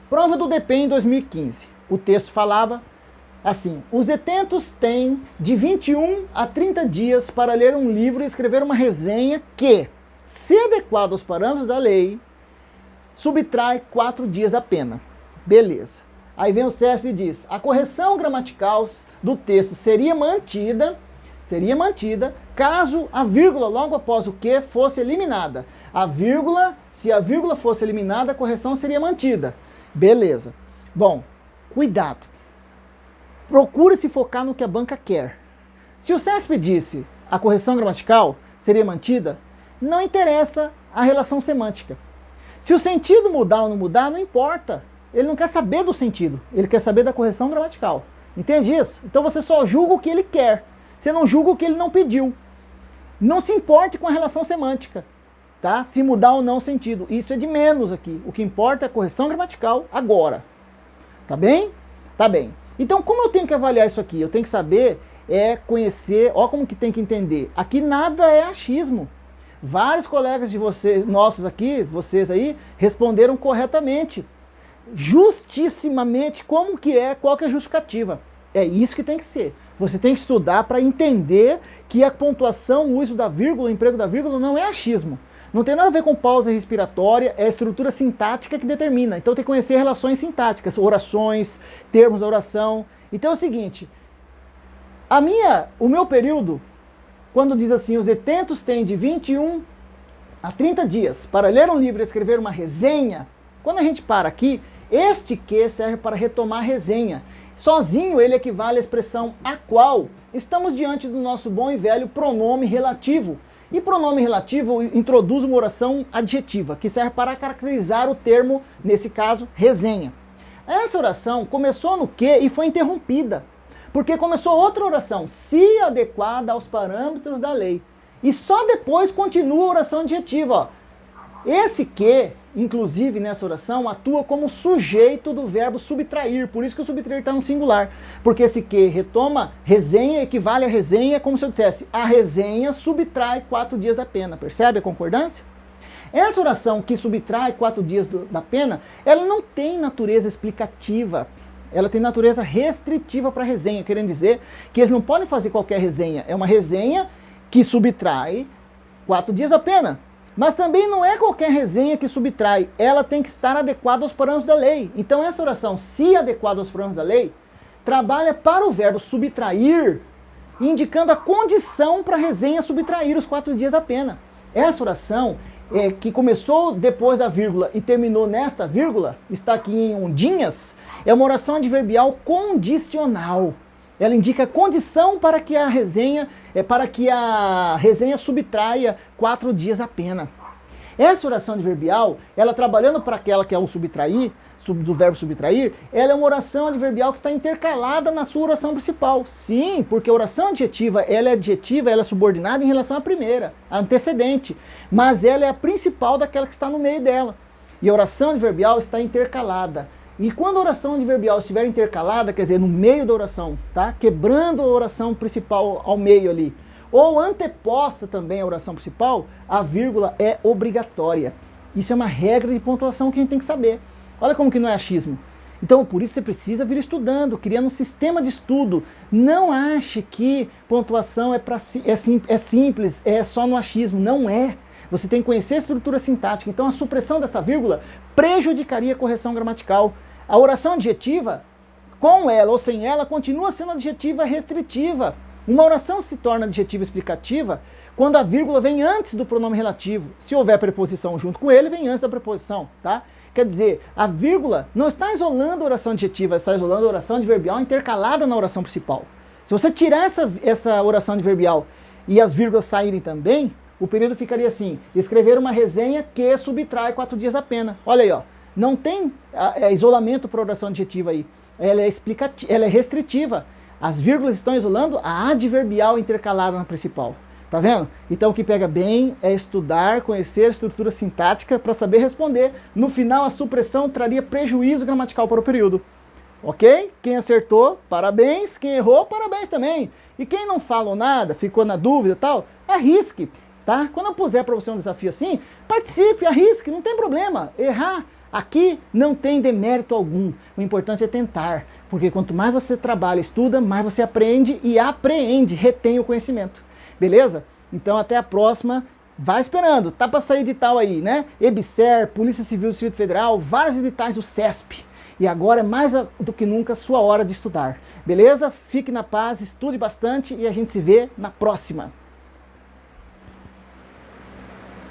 Prova do DP em 2015. O texto falava assim: os detentos têm de 21 a 30 dias para ler um livro e escrever uma resenha que, se adequado aos parâmetros da lei, subtrai 4 dias da pena. Beleza. Aí vem o CESP e diz: a correção gramatical do texto seria mantida caso a vírgula logo após o que fosse eliminada. Se a vírgula fosse eliminada, a correção seria mantida. Beleza. Bom, cuidado. Procure se focar no que a banca quer. Se o CESP disse a correção gramatical seria mantida, não interessa a relação semântica. Se o sentido mudar ou não mudar, não importa. Ele não quer saber do sentido, ele quer saber da correção gramatical. Entende isso? Então você só julga o que ele quer. Você não julga o que ele não pediu. Não se importe com a relação semântica, tá? Se mudar ou não o sentido. Isso é de menos aqui. O que importa é a correção gramatical agora. Tá bem? Tá bem. Então, como eu tenho que avaliar isso aqui? Eu tenho que saber, conhecer, ó como que tem que entender. Aqui nada é achismo. Vários colegas de vocês, nossos aqui, vocês aí, responderam corretamente. Justissimamente, como que é, qual que é a justificativa. É isso que tem que ser. Você tem que estudar para entender que a pontuação, o uso da vírgula, o emprego da vírgula não é achismo. Não tem nada a ver com pausa respiratória, é a estrutura sintática que determina. Então tem que conhecer relações sintáticas, orações, termos da oração. Então é o seguinte, o meu período, quando diz assim, os detentos têm de 21 a 30 dias para ler um livro e escrever uma resenha, quando a gente para aqui, este que serve para retomar a resenha. Sozinho ele equivale à expressão a qual estamos diante do nosso bom e velho pronome relativo. E pronome relativo introduz uma oração adjetiva, que serve para caracterizar o termo, nesse caso, resenha. Essa oração começou no que e foi interrompida, porque começou outra oração, se adequada aos parâmetros da lei. E só depois continua a oração adjetiva, ó. Esse que, inclusive nessa oração, atua como sujeito do verbo subtrair, por isso que o subtrair está no singular, porque esse que retoma resenha, equivale a resenha, como se eu dissesse, a resenha subtrai 4 dias da pena, percebe a concordância? Essa oração que subtrai 4 dias da pena, ela não tem natureza explicativa, ela tem natureza restritiva para a resenha, querendo dizer que eles não podem fazer qualquer resenha, é uma resenha que subtrai 4 dias da pena. Mas também não é qualquer resenha que subtrai, ela tem que estar adequada aos parâmetros da lei. Então essa oração, se adequada aos parâmetros da lei, trabalha para o verbo subtrair, indicando a condição para a resenha subtrair os 4 dias da pena. Essa oração, que começou depois da vírgula e terminou nesta vírgula, está aqui em ondinhas, é uma oração adverbial condicional. Ela indica a condição para que a resenha subtraia 4 dias a pena. Essa oração adverbial, ela trabalhando para aquela que é o subtrair, do verbo subtrair, ela é uma oração adverbial que está intercalada na sua oração principal. Sim, porque a oração adjetiva, ela é subordinada em relação à primeira, a antecedente, mas ela é a principal daquela que está no meio dela. E a oração adverbial está intercalada. E quando a oração adverbial estiver intercalada, quer dizer, no meio da oração, tá? Quebrando a oração principal ao meio ali, ou anteposta também à oração principal, a vírgula é obrigatória. Isso é uma regra de pontuação que a gente tem que saber. Olha como que não é achismo. Então, por isso você precisa vir estudando, criando um sistema de estudo. Não ache que pontuação é simples, é só no achismo. Não é. Você tem que conhecer a estrutura sintática. Então, a supressão dessa vírgula prejudicaria a correção gramatical. A oração adjetiva, com ela ou sem ela, continua sendo adjetiva restritiva. Uma oração se torna adjetiva explicativa quando a vírgula vem antes do pronome relativo. Se houver preposição junto com ele, vem antes da preposição, tá? Quer dizer, a vírgula não está isolando a oração adjetiva, está isolando a oração adverbial intercalada na oração principal. Se você tirar essa oração adverbial e as vírgulas saírem também, o período ficaria assim: escrever uma resenha que subtrai 4 dias da pena. Olha aí, ó. Não tem isolamento para a oração adjetiva aí. Ela é restritiva. As vírgulas estão isolando a adverbial intercalada na principal. Tá vendo? Então o que pega bem é estudar, conhecer a estrutura sintática para saber responder. No final, a supressão traria prejuízo gramatical para o período. Ok? Quem acertou, parabéns. Quem errou, parabéns também. E quem não falou nada, ficou na dúvida e tal, arrisque. Tá? Quando eu puser para você um desafio assim, participe, arrisque, não tem problema. Errar, Aqui não tem demérito algum, o importante é tentar, porque quanto mais você trabalha, estuda, mais você aprende e apreende, retém o conhecimento. Beleza? Então até a próxima. Vai esperando, tá para sair edital aí, né? EBSER, Polícia Civil do Distrito Federal, vários editais do CESP. E agora é mais do que nunca sua hora de estudar. Beleza? Fique na paz, estude bastante e a gente se vê na próxima.